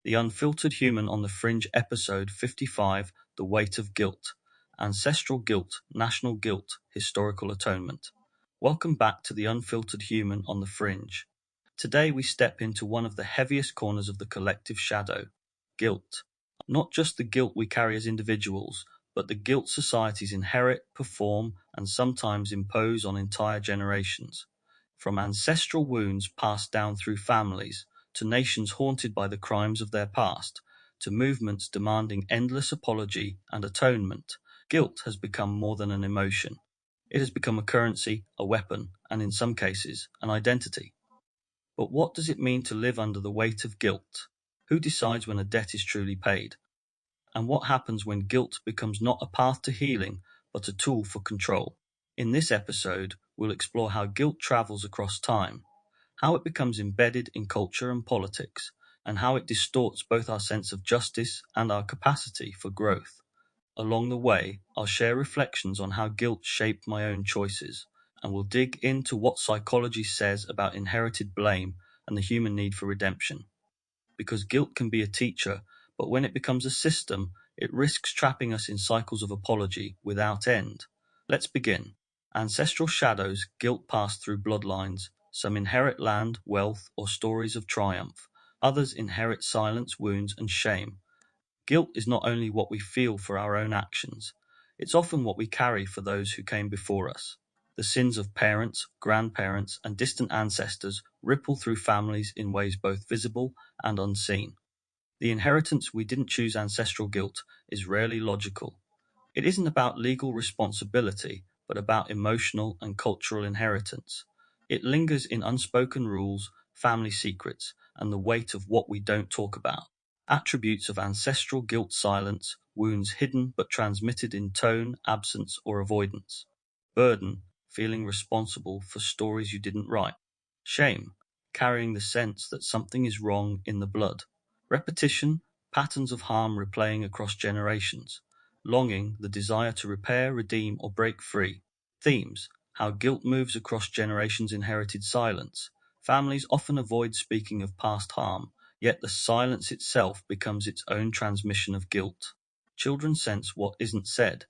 the Unfiltered Human on the Fringe episode 55, The Weight of Guilt, Ancestral Guilt, National Guilt, Historical Atonement. Welcome back to the Unfiltered Human on the Fringe. Today we step into one of the heaviest corners of the collective shadow, guilt. Not just the guilt we carry as individuals, but the guilt societies inherit, perform, and sometimes impose on entire generations. From ancestral wounds passed down through families, to nations haunted by the crimes of their past, to movements demanding endless apology and atonement, guilt has become more than an emotion. It has become a currency, a weapon, and in some cases, an identity. But what does it mean to live under the weight of guilt? Who decides when a debt is truly paid? And what happens when guilt becomes not a path to healing, but a tool for control? In this episode, we'll explore how guilt travels across time, how it becomes embedded in culture and politics, and how it distorts both our sense of justice and our capacity for growth. Along the way, I'll share reflections on how guilt shaped my own choices, and we'll dig into what psychology says about inherited blame and the human need for redemption. Because guilt can be a teacher, but when it becomes a system, it risks trapping us in cycles of apology without end. Let's begin. Ancestral shadows, guilt passed through bloodlines. Some inherit land, wealth, or stories of triumph. Others inherit silence, wounds, and shame. Guilt is not only what we feel for our own actions, it's often what we carry for those who came before us. The sins of parents, grandparents, and distant ancestors ripple through families in ways both visible and unseen. The inheritance we didn't choose. Ancestral guilt is rarely logical. It isn't about legal responsibility, but about emotional and cultural inheritance. It lingers in unspoken rules, family secrets, and the weight of what we don't talk about. Attributes of ancestral guilt: silence, wounds hidden but transmitted in tone, absence, or avoidance. Burden, feeling responsible for stories you didn't write. Shame, carrying the sense that something is wrong in the blood. Repetition, patterns of harm replaying across generations. Longing, the desire to repair, redeem, or break free. Themes, how guilt moves across generations. Inherited silence. Families often avoid speaking of past harm, yet the silence itself becomes its own transmission of guilt. Children sense what isn't said.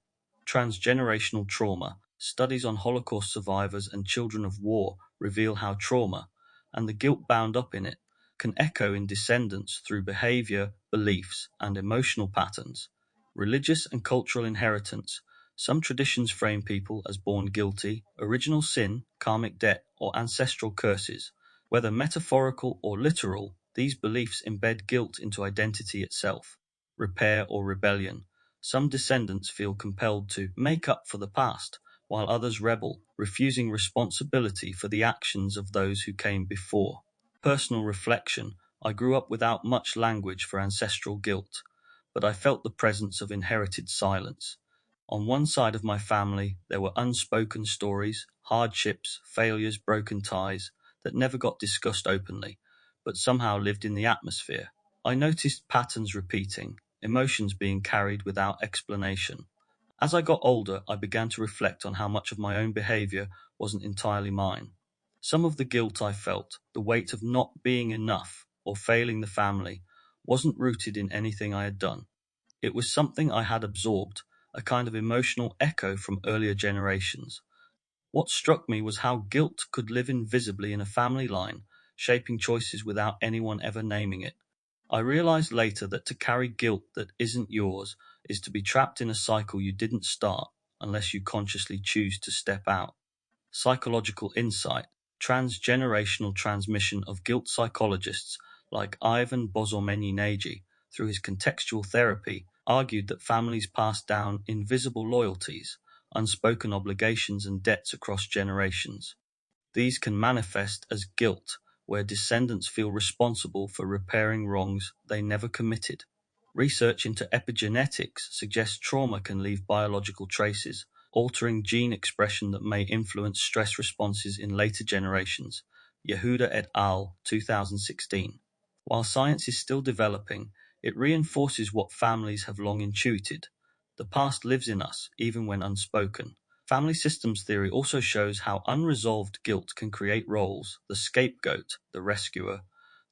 Transgenerational trauma. Studies on Holocaust survivors and children of war reveal how trauma, and the guilt bound up in it, can echo in descendants through behavior, beliefs, and emotional patterns. Religious and cultural inheritance. Some traditions frame people as born guilty, original sin, karmic debt, or ancestral curses. Whether metaphorical or literal, these beliefs embed guilt into identity itself. Repair or rebellion. Some descendants feel compelled to make up for the past, while others rebel, refusing responsibility for the actions of those who came before. Personal reflection. I grew up without much language for ancestral guilt, but I felt the presence of inherited silence. On one side of my family, there were unspoken stories, hardships, failures, broken ties that never got discussed openly, but somehow lived in the atmosphere. I noticed patterns repeating, emotions being carried without explanation. As I got older, I began to reflect on how much of my own behavior wasn't entirely mine. Some of the guilt I felt, the weight of not being enough or failing the family, wasn't rooted in anything I had done. It was something I had absorbed, a kind of emotional echo from earlier generations. What struck me was how guilt could live invisibly in a family line, shaping choices without anyone ever naming it. I realized later that to carry guilt that isn't yours is to be trapped in a cycle you didn't start unless you consciously choose to step out. Psychological insight. Transgenerational transmission of guilt. Psychologists like Ivan Bozomenyi-Nagy, through his contextual therapy, argued that families pass down invisible loyalties, unspoken obligations and debts across generations. These can manifest as guilt, where descendants feel responsible for repairing wrongs they never committed. Research into epigenetics suggests trauma can leave biological traces, altering gene expression that may influence stress responses in later generations. Yehuda et al. 2016. While science is still developing, it reinforces what families have long intuited. The past lives in us, even when unspoken. Family systems theory also shows how unresolved guilt can create roles: the scapegoat, the rescuer,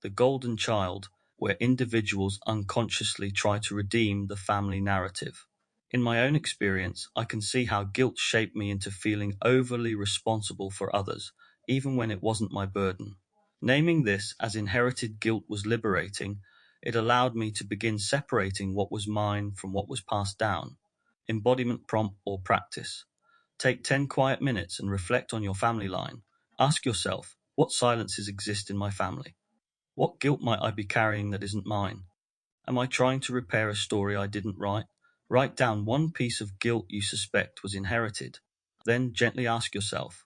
the golden child, where individuals unconsciously try to redeem the family narrative. In my own experience, I can see how guilt shaped me into feeling overly responsible for others, even when it wasn't my burden. Naming this as inherited guilt was liberating. It allowed me to begin separating what was mine from what was passed down. Embodiment prompt or practice. Take 10 quiet minutes and reflect on your family line. Ask yourself, what silences exist in my family? What guilt might I be carrying that isn't mine? Am I trying to repair a story I didn't write? Write down one piece of guilt you suspect was inherited. Then gently ask yourself,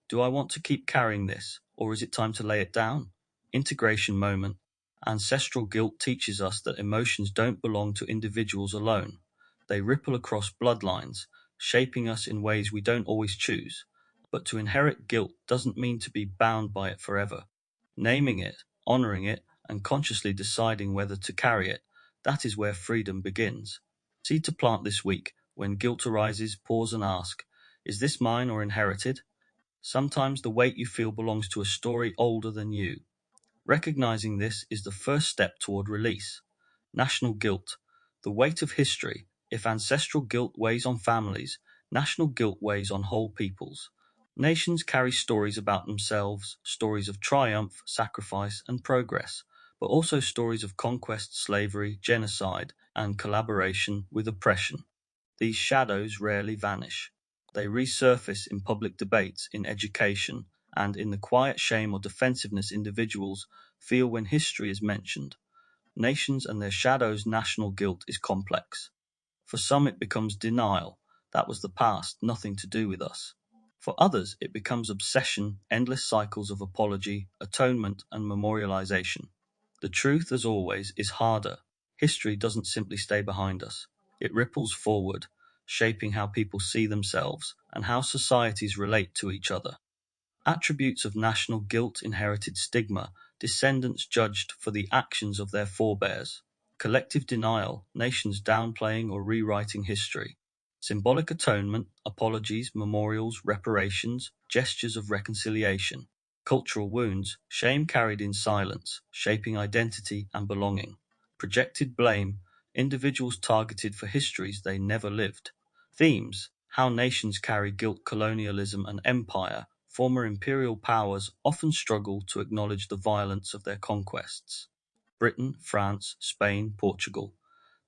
do I want to keep carrying this, or is it time to lay it down? Integration moment. Ancestral guilt teaches us that emotions don't belong to individuals alone. They ripple across bloodlines, shaping us in ways we don't always choose. But to inherit guilt doesn't mean to be bound by it forever. Naming it, honoring it, and consciously deciding whether to carry it, that is where freedom begins. Seed to plant this week. When guilt arises, pause and ask, is this mine or inherited? Sometimes the weight you feel belongs to a story older than you. Recognizing this is the first step toward release. National guilt. The weight of history. If ancestral guilt weighs on families, national guilt weighs on whole peoples. Nations carry stories about themselves, stories of triumph, sacrifice, and progress, but also stories of conquest, slavery, genocide, and collaboration with oppression. These shadows rarely vanish. They resurface in public debates, in education, and in the quiet shame or defensiveness individuals feel when history is mentioned. Nations and their shadows' national guilt is complex. For some, it becomes denial. That was the past, nothing to do with us. For others, it becomes obsession, endless cycles of apology, atonement, and memorialization. The truth, as always, is harder. History doesn't simply stay behind us. It ripples forward, shaping how people see themselves and how societies relate to each other. Attributes of national guilt: inherited stigma, descendants judged for the actions of their forebears; collective denial, nations downplaying or rewriting history; symbolic atonement, apologies, memorials, reparations, gestures of reconciliation; cultural wounds, shame carried in silence, shaping identity and belonging; projected blame, individuals targeted for histories they never lived. Themes: how nations carry guilt. Colonialism and empire. Former imperial powers often struggle to acknowledge the violence of their conquests. Britain, France, Spain, Portugal.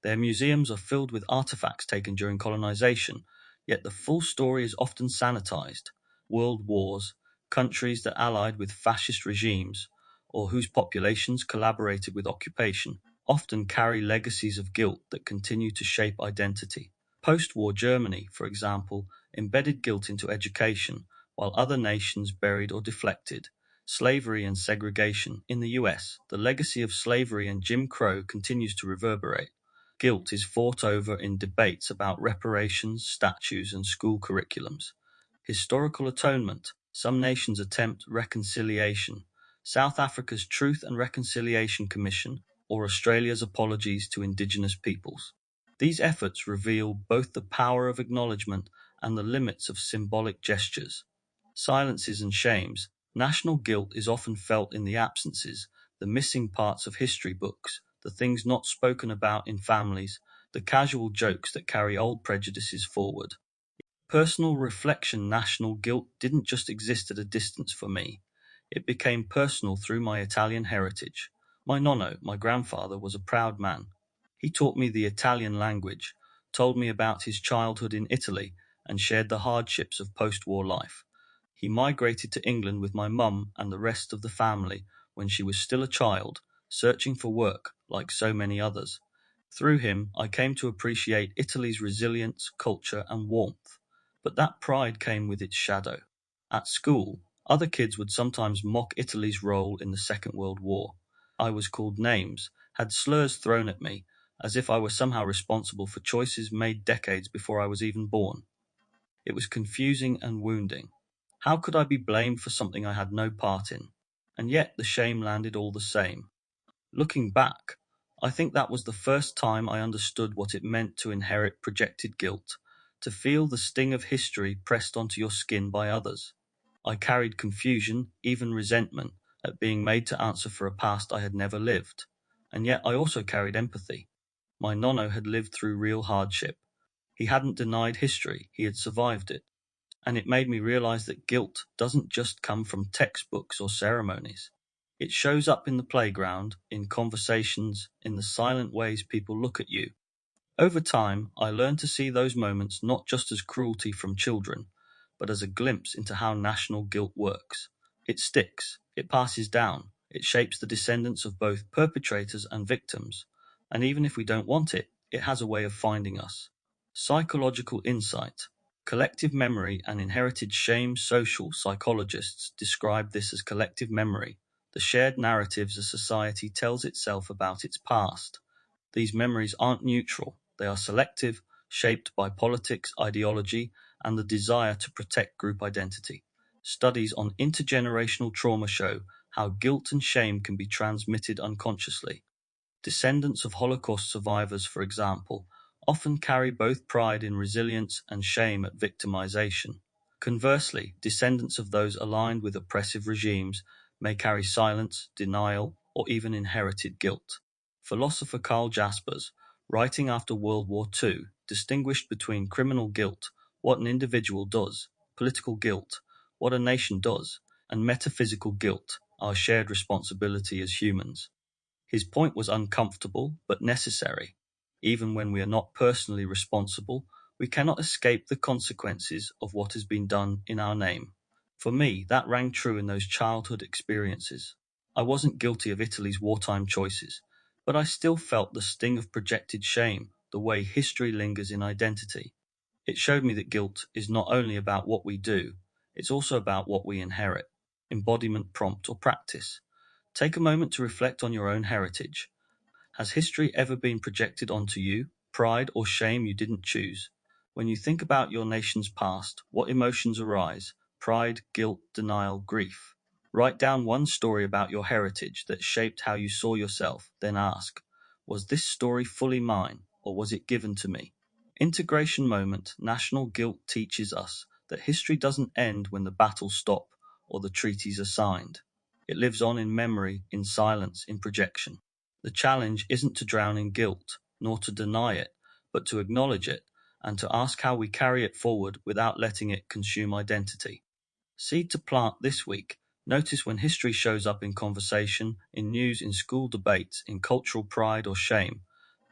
Their museums are filled with artifacts taken during colonization, yet the full story is often sanitized. World wars, countries that allied with fascist regimes, or whose populations collaborated with occupation, often carry legacies of guilt that continue to shape identity. Post-war Germany, for example, embedded guilt into education, while other nations buried or deflected. Slavery and segregation. In the US, the legacy of slavery and Jim Crow continues to reverberate. Guilt is fought over in debates about reparations, statues, and school curriculums. Historical atonement. Some nations attempt reconciliation. South Africa's Truth and Reconciliation Commission, or Australia's apologies to Indigenous peoples. These efforts reveal both the power of acknowledgement and the limits of symbolic gestures. Silences and shames. National guilt is often felt in the absences, the missing parts of history books, the things not spoken about in families, the casual jokes that carry old prejudices forward. Personal reflection. National guilt didn't just exist at a distance for me. It became personal through my Italian heritage. My nonno, my grandfather, was a proud man. He taught me the Italian language, told me about his childhood in Italy, and shared the hardships of post-war life. He migrated to England with my mum and the rest of the family when she was still a child, searching for work like so many others. Through him, I came to appreciate Italy's resilience, culture, and warmth. But that pride came with its shadow. At school, other kids would sometimes mock Italy's role in the Second World War. I was called names, had slurs thrown at me, as if I were somehow responsible for choices made decades before I was even born. It was confusing and wounding. How could I be blamed for something I had no part in? And yet the shame landed all the same. Looking back, I think that was the first time I understood what it meant to inherit projected guilt, to feel the sting of history pressed onto your skin by others. I carried confusion, even resentment, at being made to answer for a past I had never lived. And yet I also carried empathy. My nonno had lived through real hardship. He hadn't denied history, he had survived it. And it made me realize that guilt doesn't just come from textbooks or ceremonies. It shows up in the playground, in conversations, in the silent ways people look at you. Over time, I learned to see those moments not just as cruelty from children, but as a glimpse into how national guilt works. It sticks, it passes down, it shapes the descendants of both perpetrators and victims, and even if we don't want it, it has a way of finding us. Psychological insight. Collective memory and inherited shame. Social psychologists describe this as collective memory, the shared narratives a society tells itself about its past. These memories aren't neutral, they are selective, shaped by politics, ideology, and the desire to protect group identity. Studies on intergenerational trauma show how guilt and shame can be transmitted unconsciously. Descendants of Holocaust survivors, for example, often carry both pride in resilience and shame at victimization. Conversely, descendants of those aligned with oppressive regimes may carry silence, denial, or even inherited guilt. Philosopher Karl Jaspers, writing after World War II, distinguished between criminal guilt, what an individual does, political guilt, what a nation does, and metaphysical guilt, our shared responsibility as humans. His point was uncomfortable but necessary. Even when we are not personally responsible, we cannot escape the consequences of what has been done in our name. For me, that rang true in those childhood experiences. I wasn't guilty of Italy's wartime choices, but I still felt the sting of projected shame, the way history lingers in identity. It showed me that guilt is not only about what we do, it's also about what we inherit. Embodiment, prompt, or practice. Take a moment to reflect on your own heritage. Has history ever been projected onto you, pride or shame you didn't choose? When you think about your nation's past, what emotions arise? Pride, guilt, denial, grief. Write down one story about your heritage that shaped how you saw yourself, then ask, was this story fully mine, or was it given to me? Integration moment. National guilt teaches us that history doesn't end when the battles stop or the treaties are signed. It lives on in memory, in silence, in projection. The challenge isn't to drown in guilt, nor to deny it, but to acknowledge it and to ask how we carry it forward without letting it consume identity. Seed to plant this week. Notice when history shows up in conversation, in news, in school debates, in cultural pride or shame.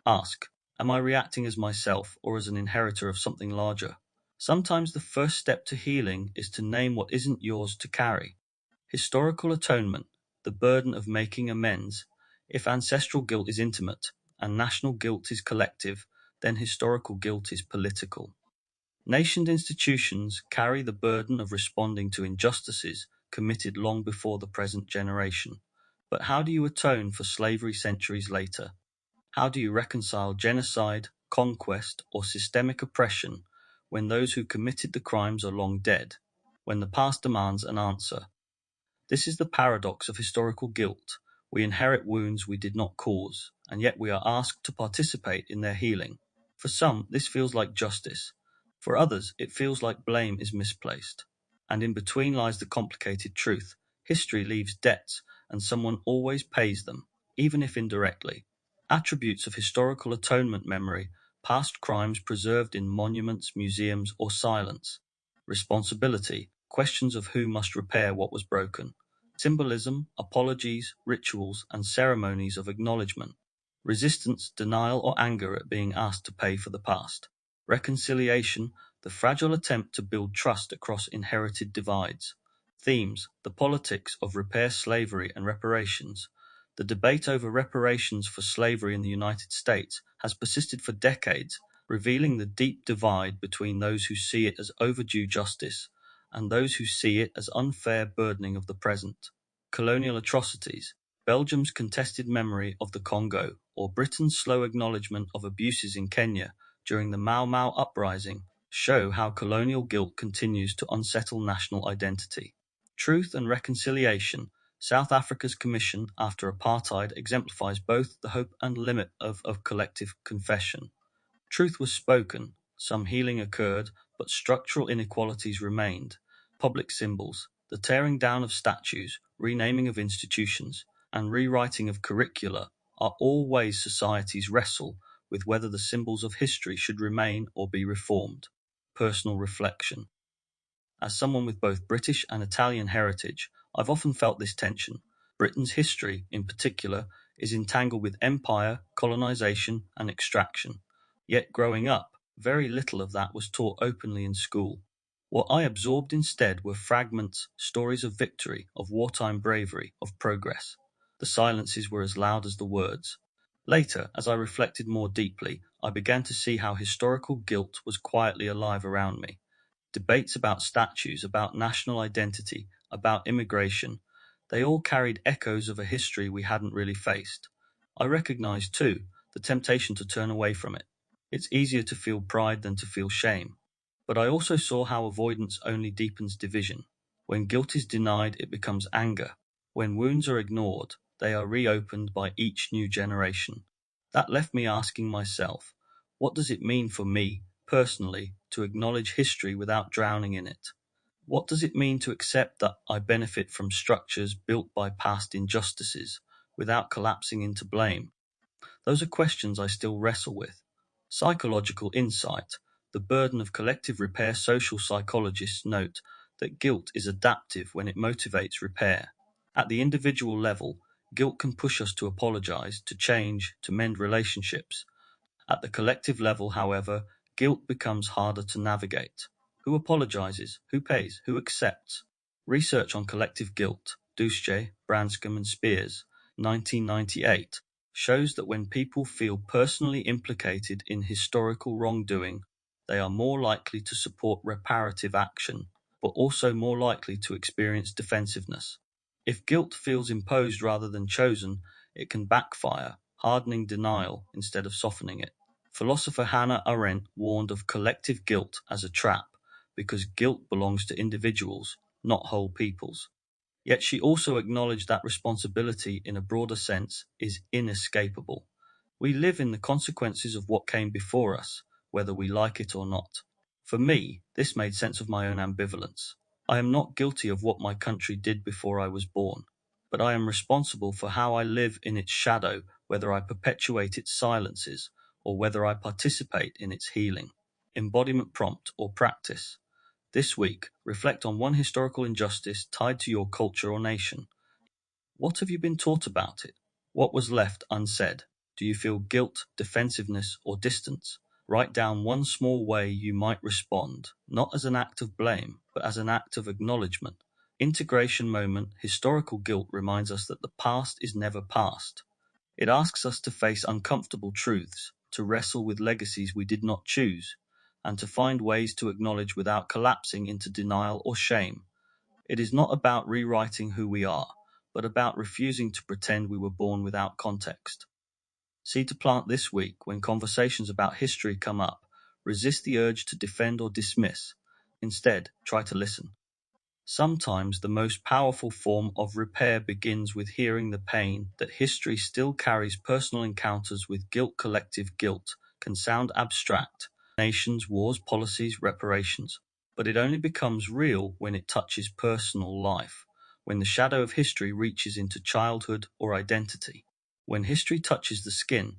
Ask, am I reacting as myself or as an inheritor of something larger? Sometimes the first step to healing is to name what isn't yours to carry. Historical atonement, the burden of making amends. If ancestral guilt is intimate and national guilt is collective, then historical guilt is political. Nation institutions carry the burden of responding to injustices committed long before the present generation. But how do you atone for slavery centuries later? How do you reconcile genocide, conquest, or systemic oppression when those who committed the crimes are long dead, when the past demands an answer? This is the paradox of historical guilt. We inherit wounds we did not cause, and yet we are asked to participate in their healing. For some, this feels like justice. For others, it feels like blame is misplaced. And in between lies the complicated truth. History leaves debts, and someone always pays them, even if indirectly. Attributes of historical atonement memory, past crimes preserved in monuments, museums, or silence. Responsibility, questions of who must repair what was broken. Symbolism, apologies, rituals, and ceremonies of acknowledgement. Resistance, denial, or anger at being asked to pay for the past. Reconciliation, the fragile attempt to build trust across inherited divides. Themes, the politics of repair slavery and reparations. The debate over reparations for slavery in the United States has persisted for decades, revealing the deep divide between those who see it as overdue justice and those who see it as unfair burdening of the present. Colonial atrocities, Belgium's contested memory of the Congo, or Britain's slow acknowledgement of abuses in Kenya during the Mau Mau uprising, show how colonial guilt continues to unsettle national identity. Truth and reconciliation, South Africa's commission after apartheid exemplifies both the hope and limit of collective confession. Truth was spoken, some healing occurred, but structural inequalities remained. Public symbols, the tearing down of statues, renaming of institutions, and rewriting of curricula are all ways societies wrestle with whether the symbols of history should remain or be reformed. Personal reflection. As someone with both British and Italian heritage, I've often felt this tension. Britain's history, in particular, is entangled with empire, colonization, and extraction. Yet growing up, very little of that was taught openly in school. What I absorbed instead were fragments, stories of victory, of wartime bravery, of progress. The silences were as loud as the words. Later, as I reflected more deeply, I began to see how historical guilt was quietly alive around me. Debates about statues, about national identity, about immigration, they all carried echoes of a history we hadn't really faced. I recognized, too, the temptation to turn away from it. It's easier to feel pride than to feel shame. But I also saw how avoidance only deepens division. When guilt is denied, it becomes anger. When wounds are ignored, they are reopened by each new generation. That left me asking myself, what does it mean for me, personally, to acknowledge history without drowning in it? What does it mean to accept that I benefit from structures built by past injustices without collapsing into blame? Those are questions I still wrestle with. Psychological insight, the burden of collective repair. Social psychologists note that guilt is adaptive when it motivates repair. At the individual level, guilt can push us to apologize, to change, to mend relationships. At the collective level, however, guilt becomes harder to navigate. Who apologizes? Who pays? Who accepts? Research on collective guilt, Duce, Branscombe and Spears, 1998, shows that when people feel personally implicated in historical wrongdoing, they are more likely to support reparative action, but also more likely to experience defensiveness. If guilt feels imposed rather than chosen, it can backfire, hardening denial instead of softening it. Philosopher Hannah Arendt warned of collective guilt as a trap because guilt belongs to individuals, not whole peoples. Yet she also acknowledged that responsibility in a broader sense is inescapable. We live in the consequences of what came before us, whether we like it or not. For me, this made sense of my own ambivalence. I am not guilty of what my country did before I was born, but I am responsible for how I live in its shadow, whether I perpetuate its silences or whether I participate in its healing. Embodiment prompt or practice. This week, reflect on one historical injustice tied to your culture or nation. What have you been taught about it? What was left unsaid? Do you feel guilt, defensiveness, or distance? Write down one small way you might respond, not as an act of blame, but as an act of acknowledgement. Integration moment, historical guilt reminds us that the past is never past. It asks us to face uncomfortable truths, to wrestle with legacies we did not choose, and to find ways to acknowledge without collapsing into denial or shame. It is not about rewriting who we are, but about refusing to pretend we were born without context. Seed to plant this week when conversations about history come up. Resist the urge to defend or dismiss. Instead, try to listen. Sometimes the most powerful form of repair begins with hearing the pain that history still carries. Personal encounters with guilt. Collective guilt can sound abstract: nations, wars, policies, reparations. But it only becomes real when it touches personal life, when the shadow of history reaches into childhood or identity, when history touches the skin.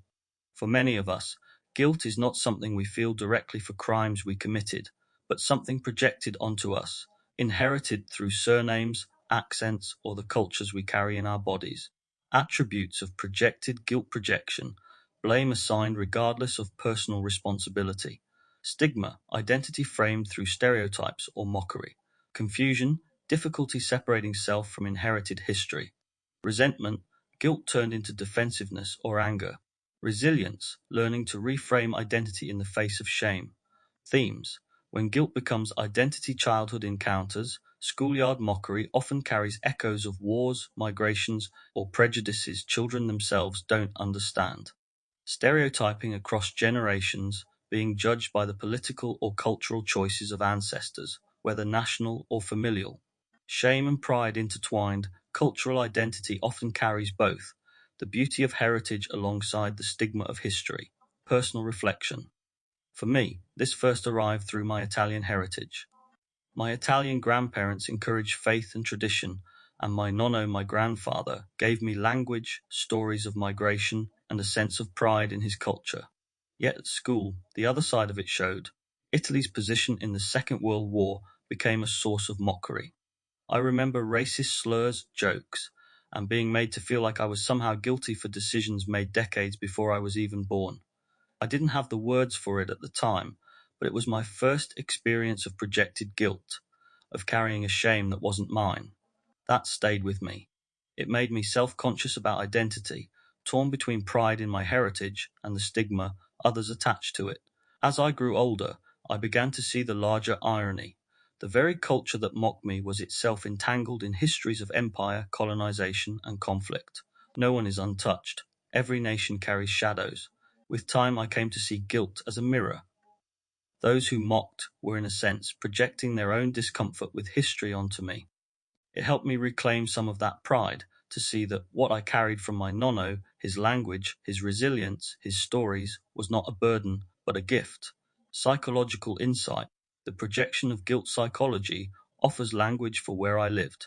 For many of us, guilt is not something we feel directly for crimes we committed, but something projected onto us, inherited through surnames, accents, or the cultures we carry in our bodies. Attributes of projected guilt. Projection, blame assigned regardless of personal responsibility. Stigma, identity framed through stereotypes or mockery. Confusion, difficulty separating self from inherited history. Resentment, guilt turned into defensiveness or anger. Resilience, learning to reframe identity in the face of shame. Themes: when guilt becomes identity. Childhood encounters, schoolyard mockery often carries echoes of wars, migrations, or prejudices children themselves don't understand. Stereotyping across generations, being judged by the political or cultural choices of ancestors, whether national or familial. Shame and pride intertwined, cultural identity often carries both, the beauty of heritage alongside the stigma of history. Personal reflection. For me, this first arrived through my Italian heritage. My Italian grandparents encouraged faith and tradition, and my nono, my grandfather, gave me language, stories of migration, and a sense of pride in his culture. Yet at school, the other side of it showed. Italy's position in the Second World War became a source of mockery. I remember racist slurs, jokes, and being made to feel like I was somehow guilty for decisions made decades before I was even born. I didn't have the words for it at the time, but it was my first experience of projected guilt, of carrying a shame that wasn't mine. That stayed with me. It made me self-conscious about identity, torn between pride in my heritage and the stigma others attached to it. As I grew older, I began to see the larger irony. The very culture that mocked me was itself entangled in histories of empire, colonization, and conflict. No one is untouched. Every nation carries shadows. With time, I came to see guilt as a mirror. Those who mocked were, in a sense, projecting their own discomfort with history onto me. It helped me reclaim some of that pride, to see that what I carried from my nonno, his language, his resilience, his stories, was not a burden, but a gift. Psychological insight, the projection of guilt psychology, offers language for where I lived.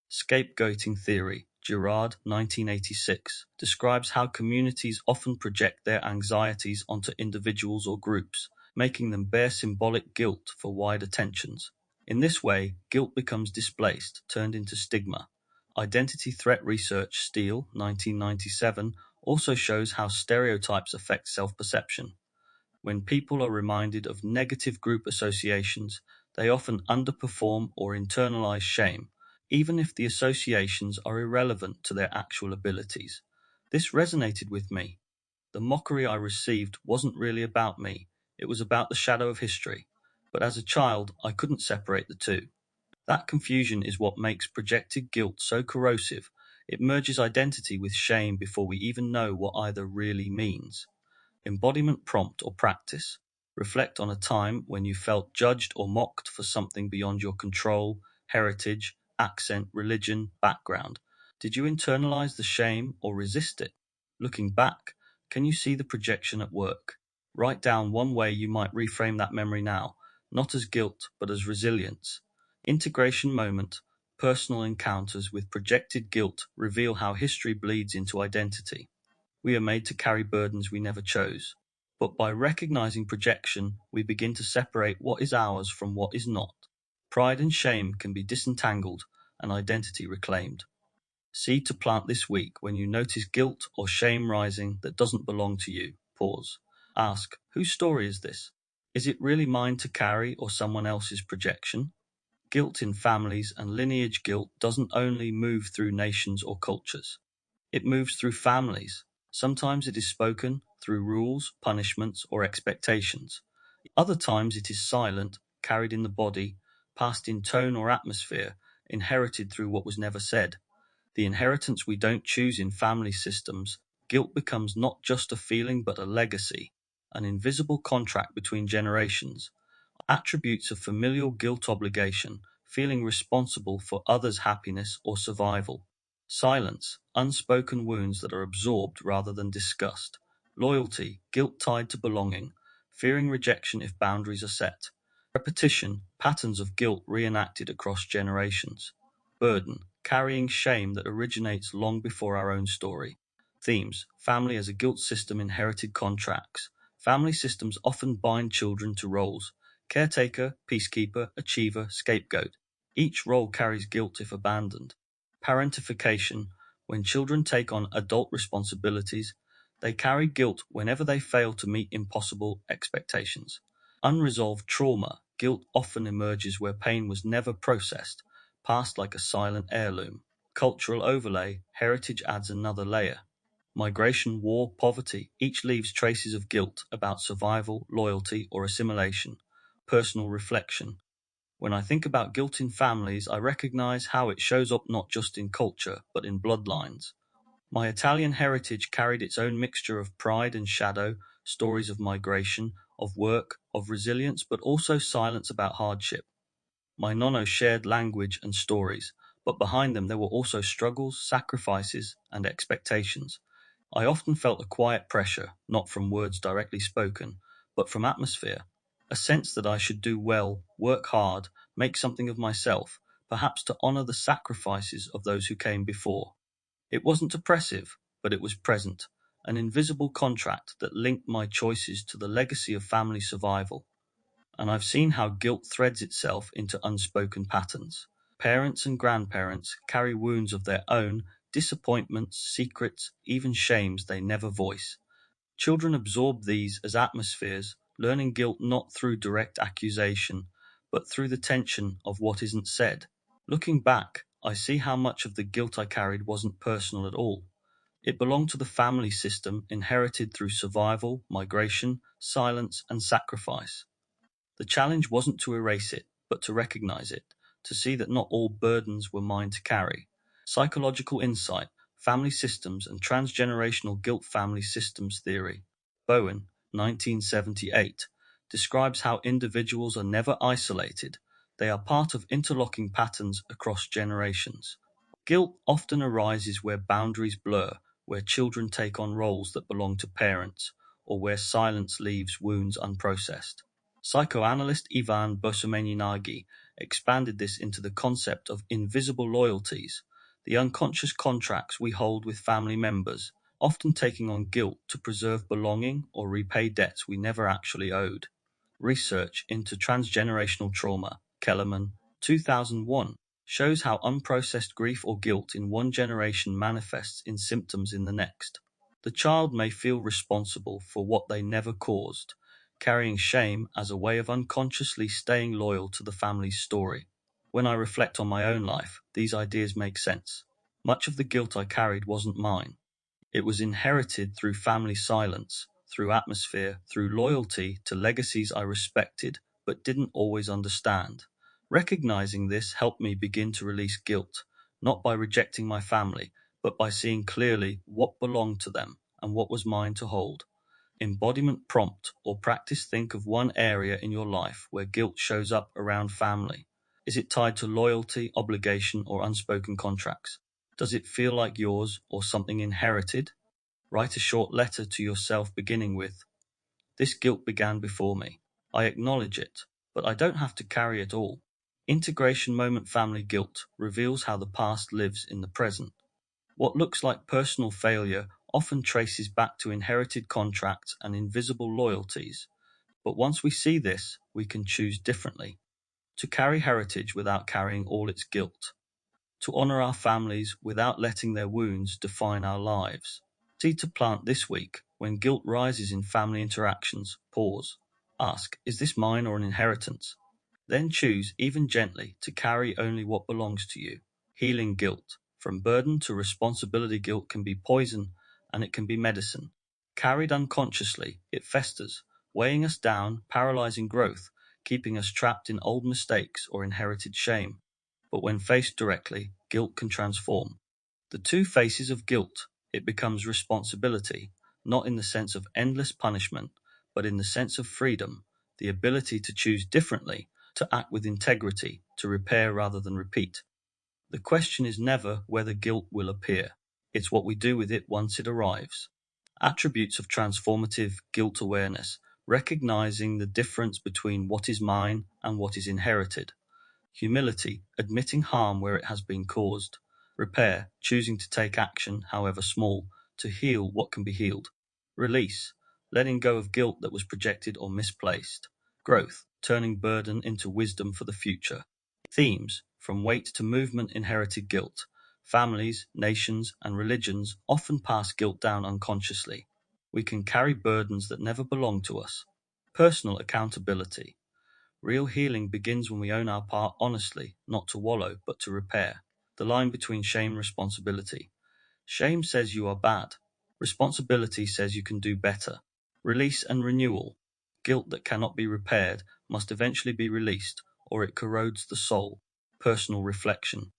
Scapegoating theory, Girard, 1986, describes how communities often project their anxieties onto individuals or groups, making them bear symbolic guilt for wider tensions. In this way, guilt becomes displaced, turned into stigma. Identity threat research, Steele, 1997, also shows how stereotypes affect self-perception. When people are reminded of negative group associations, they often underperform or internalize shame, even if the associations are irrelevant to their actual abilities. This resonated with me. The mockery I received wasn't really about me, it was about the shadow of history. But as a child, I couldn't separate the two. That confusion is what makes projected guilt so corrosive. It merges identity with shame before we even know what either really means. Embodiment prompt or practice. Reflect on a time when you felt judged or mocked for something beyond your control, heritage, accent, religion, background. Did you internalize the shame or resist it? Looking back, can you see the projection at work? Write down one way you might reframe that memory now, not as guilt, but as resilience. Integration moment. Personal encounters with projected guilt reveal how history bleeds into identity. We are made to carry burdens we never chose. But by recognizing projection, we begin to separate what is ours from what is not. Pride and shame can be disentangled and identity reclaimed. Seed to plant this week when you notice guilt or shame rising that doesn't belong to you. Pause. Ask, whose story is this? Is it really mine to carry or someone else's projection? Guilt in families and lineage guilt doesn't only move through nations or cultures. It moves through families. Sometimes it is spoken through rules, punishments, or expectations. Other times it is silent, carried in the body, passed in tone or atmosphere, inherited through what was never said. The inheritance we don't choose in family systems, guilt becomes not just a feeling but a legacy, an invisible contract between generations. Attributes of familial guilt obligation, feeling responsible for others' happiness or survival. Silence, unspoken wounds that are absorbed rather than discussed. Loyalty, guilt tied to belonging, fearing rejection if boundaries are set. Repetition, patterns of guilt reenacted across generations. Burden, carrying shame that originates long before our own story. Themes, family as a guilt system, inherited contracts. Family systems often bind children to roles: caretaker, peacekeeper, achiever, scapegoat. Each role carries guilt if abandoned. Parentification, when children take on adult responsibilities, they carry guilt whenever they fail to meet impossible expectations. Unresolved trauma, guilt often emerges where pain was never processed, passed like a silent heirloom. Cultural overlay, heritage adds another layer. Migration, war, poverty, each leaves traces of guilt about survival, loyalty, or assimilation. Personal reflection. When I think about guilt in families, I recognize how it shows up not just in culture, but in bloodlines. My Italian heritage carried its own mixture of pride and shadow, stories of migration, of work, of resilience, but also silence about hardship. My nonno shared language and stories, but behind them there were also struggles, sacrifices, and expectations. I often felt a quiet pressure, not from words directly spoken, but from atmosphere, a sense that I should do well, work hard, make something of myself, perhaps to honor the sacrifices of those who came before. It wasn't oppressive, but it was present, an invisible contract that linked my choices to the legacy of family survival. And I've seen how guilt threads itself into unspoken patterns. Parents and grandparents carry wounds of their own, disappointments, secrets, even shames they never voice. Children absorb these as atmospheres, learning guilt not through direct accusation, but through the tension of what isn't said. Looking back, I see how much of the guilt I carried wasn't personal at all. It belonged to the family system inherited through survival, migration, silence, and sacrifice. The challenge wasn't to erase it, but to recognize it, to see that not all burdens were mine to carry. Psychological insight, family systems, and transgenerational guilt family systems theory. Bowen, 1978, describes how individuals are never isolated, they are part of interlocking patterns across generations. Guilt often arises where boundaries blur, where children take on roles that belong to parents, or where silence leaves wounds unprocessed. Psychoanalyst Ivan Bosomenyi expanded this into the concept of invisible loyalties, the unconscious contracts we hold with family members, often taking on guilt to preserve belonging or repay debts we never actually owed. Research into transgenerational trauma, Kellerman, 2001, shows how unprocessed grief or guilt in one generation manifests in symptoms in the next. The child may feel responsible for what they never caused, carrying shame as a way of unconsciously staying loyal to the family's story. When I reflect on my own life, these ideas make sense. Much of the guilt I carried wasn't mine. It was inherited through family silence, through atmosphere, through loyalty to legacies I respected but didn't always understand. Recognizing this helped me begin to release guilt, not by rejecting my family, but by seeing clearly what belonged to them and what was mine to hold. Embodiment prompt or practice. Think of one area in your life where guilt shows up around family. Is it tied to loyalty, obligation, or unspoken contracts? Does it feel like yours or something inherited? Write a short letter to yourself beginning with, "This guilt began before me. I acknowledge it, but I don't have to carry it all." Integration moment. Family guilt reveals how the past lives in the present. What looks like personal failure often traces back to inherited contracts and invisible loyalties. But once we see this, we can choose differently. To carry heritage without carrying all its guilt. To honor our families without letting their wounds define our lives. Seed to plant this week. When guilt rises in family interactions, pause. Ask, is this mine or an inheritance? Then choose, even gently, to carry only what belongs to you. Healing guilt. From burden to responsibility, guilt can be poison and it can be medicine. Carried unconsciously, it festers, weighing us down, paralyzing growth, keeping us trapped in old mistakes or inherited shame. But when faced directly, guilt can transform. The two faces of guilt. It becomes responsibility, not in the sense of endless punishment, but in the sense of freedom, the ability to choose differently, to act with integrity, to repair rather than repeat. The question is never whether guilt will appear. It's what we do with it once it arrives. Attributes of transformative guilt awareness, recognizing the difference between what is mine and what is inherited. Humility, admitting harm where it has been caused. Repair, choosing to take action, however small, to heal what can be healed. Release, letting go of guilt that was projected or misplaced. Growth, turning burden into wisdom for the future. Themes, from weight to movement. Inherited guilt. Families, nations, and religions often pass guilt down unconsciously. We can carry burdens that never belong to us. Personal accountability. Real healing begins when we own our part honestly, not to wallow, but to repair. The line between shame and responsibility. Shame says you are bad. Responsibility says you can do better. Release and renewal. Guilt that cannot be repaired must eventually be released, or it corrodes the soul. Personal reflection.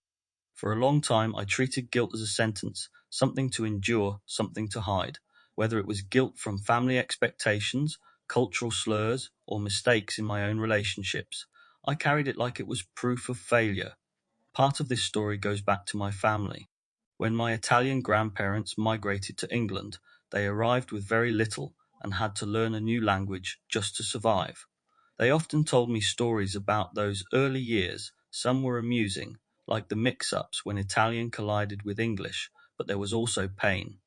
For a long time, I treated guilt as a sentence, something to endure, something to hide. Whether it was guilt from family expectations, cultural slurs, or mistakes in my own relationships, I carried it like it was proof of failure. Part of this story goes back to my family. When my Italian grandparents migrated to England, they arrived with very little and had to learn a new language just to survive. They often told me stories about those early years. Some were amusing, like the mix-ups when Italian collided with English, but there was also pain.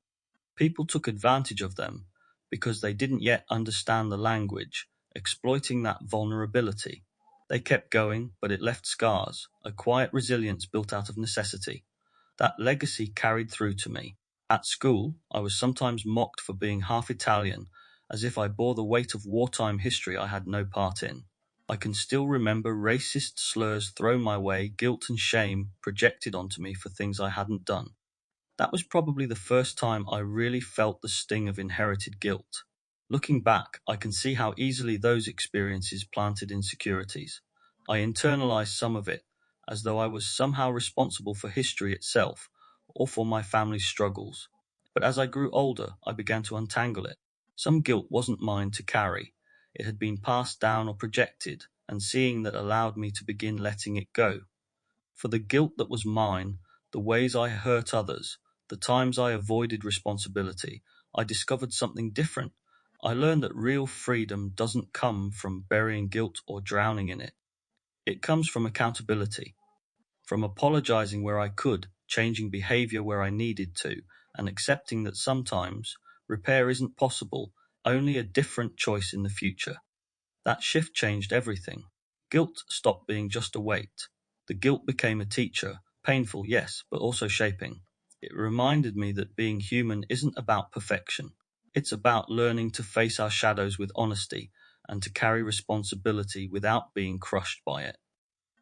People took advantage of them because they didn't yet understand the language, exploiting that vulnerability. They kept going, but it left scars, a quiet resilience built out of necessity. That legacy carried through to me. At school, I was sometimes mocked for being half Italian, as if I bore the weight of wartime history I had no part in. I can still remember racist slurs thrown my way, guilt and shame projected onto me for things I hadn't done. That was probably the first time I really felt the sting of inherited guilt. Looking back, I can see how easily those experiences planted insecurities. I internalized some of it, as though I was somehow responsible for history itself, or for my family's struggles. But as I grew older, I began to untangle it. Some guilt wasn't mine to carry. It had been passed down or projected, and seeing that allowed me to begin letting it go. For the guilt that was mine, the ways I hurt others, the times I avoided responsibility, I discovered something different. I learned that real freedom doesn't come from burying guilt or drowning in it. It comes from accountability, from apologizing where I could, changing behavior where I needed to, and accepting that sometimes repair isn't possible, only a different choice in the future. That shift changed everything. Guilt stopped being just a weight. The guilt became a teacher, painful, yes, but also shaping. It reminded me that being human isn't about perfection. It's about learning to face our shadows with honesty and to carry responsibility without being crushed by it.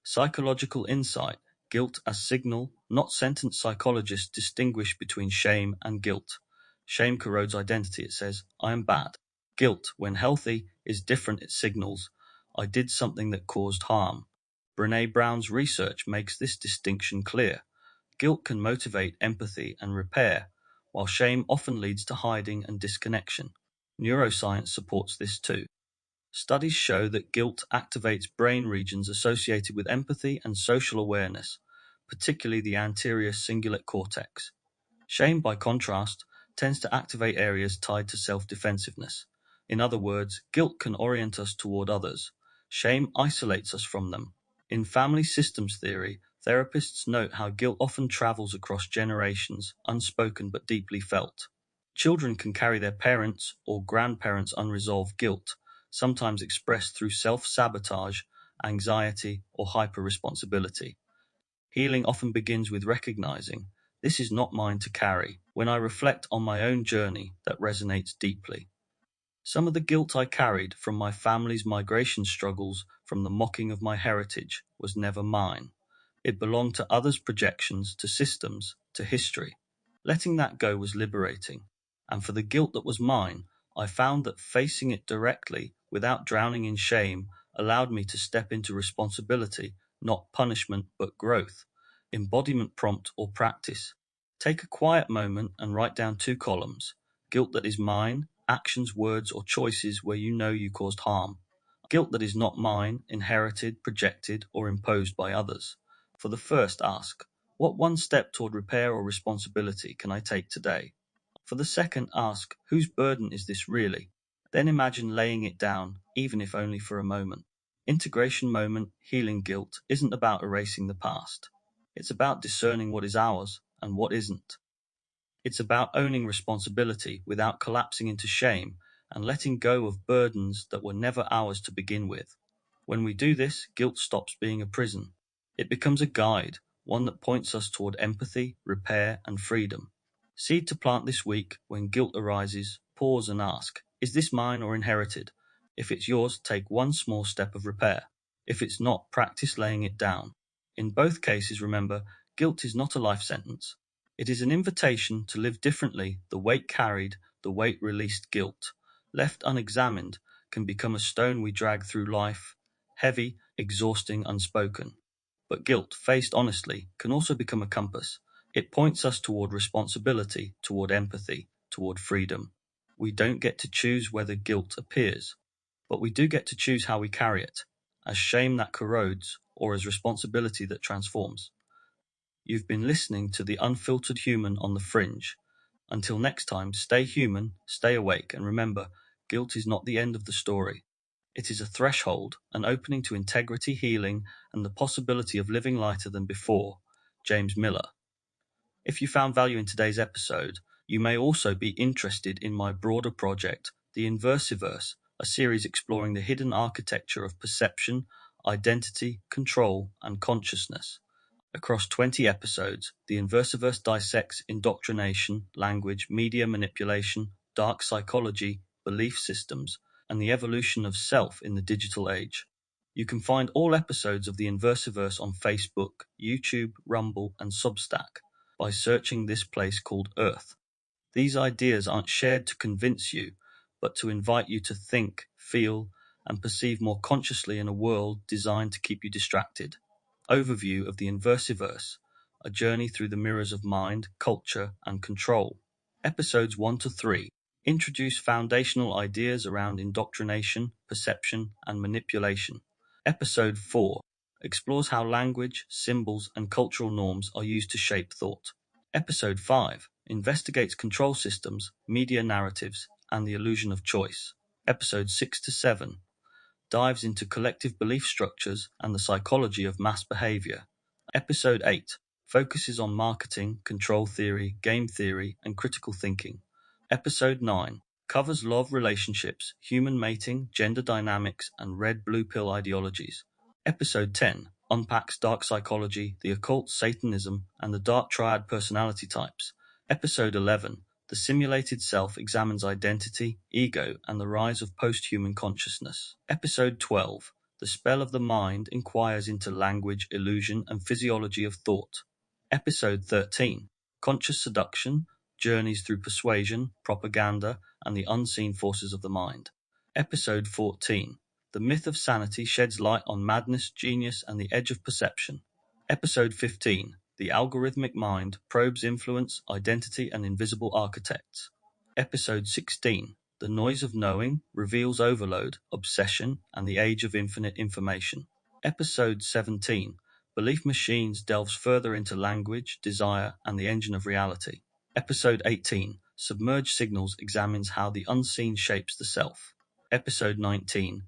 Psychological insight, guilt as signal, not sentence. Psychologists distinguish between shame and guilt. Shame corrodes identity. It says, I am bad. Guilt, when healthy, is different. It signals, I did something that caused harm. Brene Brown's research makes this distinction clear. Guilt can motivate empathy and repair, while shame often leads to hiding and disconnection. Neuroscience supports this too. Studies show that guilt activates brain regions associated with empathy and social awareness, particularly the anterior cingulate cortex. Shame, by contrast, tends to activate areas tied to self-defensiveness. In other words, guilt can orient us toward others. Shame isolates us from them. In family systems theory, therapists note how guilt often travels across generations, unspoken but deeply felt. Children can carry their parents' or grandparents' unresolved guilt, sometimes expressed through self-sabotage, anxiety, or hyper-responsibility. Healing often begins with recognizing, this is not mine to carry. When I reflect on my own journey, that resonates deeply. Some of the guilt I carried from my family's migration struggles, from the mocking of my heritage, was never mine. It belonged to others' projections, to systems, to history. Letting that go was liberating. And for the guilt that was mine, I found that facing it directly, without drowning in shame, allowed me to step into responsibility, not punishment but growth. Embodiment prompt or practice. Take a quiet moment and write down 2 columns. Guilt that is mine, actions, words, or choices where you know you caused harm. Guilt that is not mine, inherited, projected, or imposed by others. For the first, ask, what one step toward repair or responsibility can I take today? For the second, ask, whose burden is this really? Then imagine laying it down, even if only for a moment. Integration moment, healing guilt, isn't about erasing the past. It's about discerning what is ours and what isn't. It's about owning responsibility without collapsing into shame and letting go of burdens that were never ours to begin with. When we do this, guilt stops being a prison. It becomes a guide, one that points us toward empathy, repair, and freedom. Seed to plant this week: when guilt arises, pause and ask, is this mine or inherited? If it's yours, take one small step of repair. If it's not, practice laying it down. In both cases, remember, guilt is not a life sentence. It is an invitation to live differently. The weight carried, the weight released guilt, left unexamined, can become a stone we drag through life, heavy, exhausting, unspoken. But guilt, faced honestly, can also become a compass. It points us toward responsibility, toward empathy, toward freedom. We don't get to choose whether guilt appears, but we do get to choose how we carry it, as shame that corrodes or as responsibility that transforms. You've been listening to the Unfiltered Human on the Fringe. Until next time, stay human, stay awake, and remember, guilt is not the end of the story. It is a threshold, an opening to integrity, healing, and the possibility of living lighter than before. James Miller. If you found value in today's episode, you may also be interested in my broader project, The Inversiverse, a series exploring the hidden architecture of perception, identity, control, and consciousness. Across 20 episodes, The Inversiverse dissects indoctrination, language, media manipulation, dark psychology, belief systems, and the evolution of self in the digital age. You can find all episodes of The Inversiverse on Facebook, YouTube, Rumble, and Substack by searching this place called Earth. These ideas aren't shared to convince you, but to invite you to think, feel, and perceive more consciously in a world designed to keep you distracted. Overview of the Inversiverse, a journey through the mirrors of mind, culture, and control. Episodes 1 to 3 introduce foundational ideas around indoctrination, perception, and manipulation. Episode 4 explores how language, symbols, and cultural norms are used to shape thought. Episode 5 investigates control systems, media narratives, and the illusion of choice. Episodes 6 to 7 dives into collective belief structures and the psychology of mass behavior. Episode 8 focuses on marketing, control theory, game theory, and critical thinking. Episode 9 covers love relationships, human mating, gender dynamics, and red-blue pill ideologies. Episode 10 unpacks dark psychology, the occult, Satanism, and the dark triad personality types. Episode 11 The Simulated Self examines identity, ego, and the rise of post-human consciousness. Episode 12 The Spell of the Mind inquires into language, illusion, and physiology of thought. Episode 13 Conscious Seduction journeys through persuasion, propaganda, and the unseen forces of the mind. Episode 14 The Myth of Sanity sheds light on madness, genius, and the edge of perception. Episode 15 The Algorithmic Mind probes influence, identity, and invisible architects. Episode 16 The Noise of Knowing reveals overload, obsession, and the age of infinite information. Episode 17 Belief Machines delves further into language, desire, and the engine of reality. Episode 18 Submerged Signals examines how the unseen shapes the self. Episode 19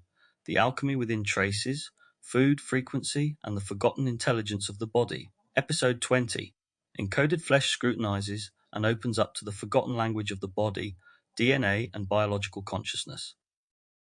The Alchemy Within Traces, Food, Frequency, and the Forgotten Intelligence of the Body. Episode 20 Encoded Flesh scrutinizes and opens up to the forgotten language of the body, DNA, and biological consciousness.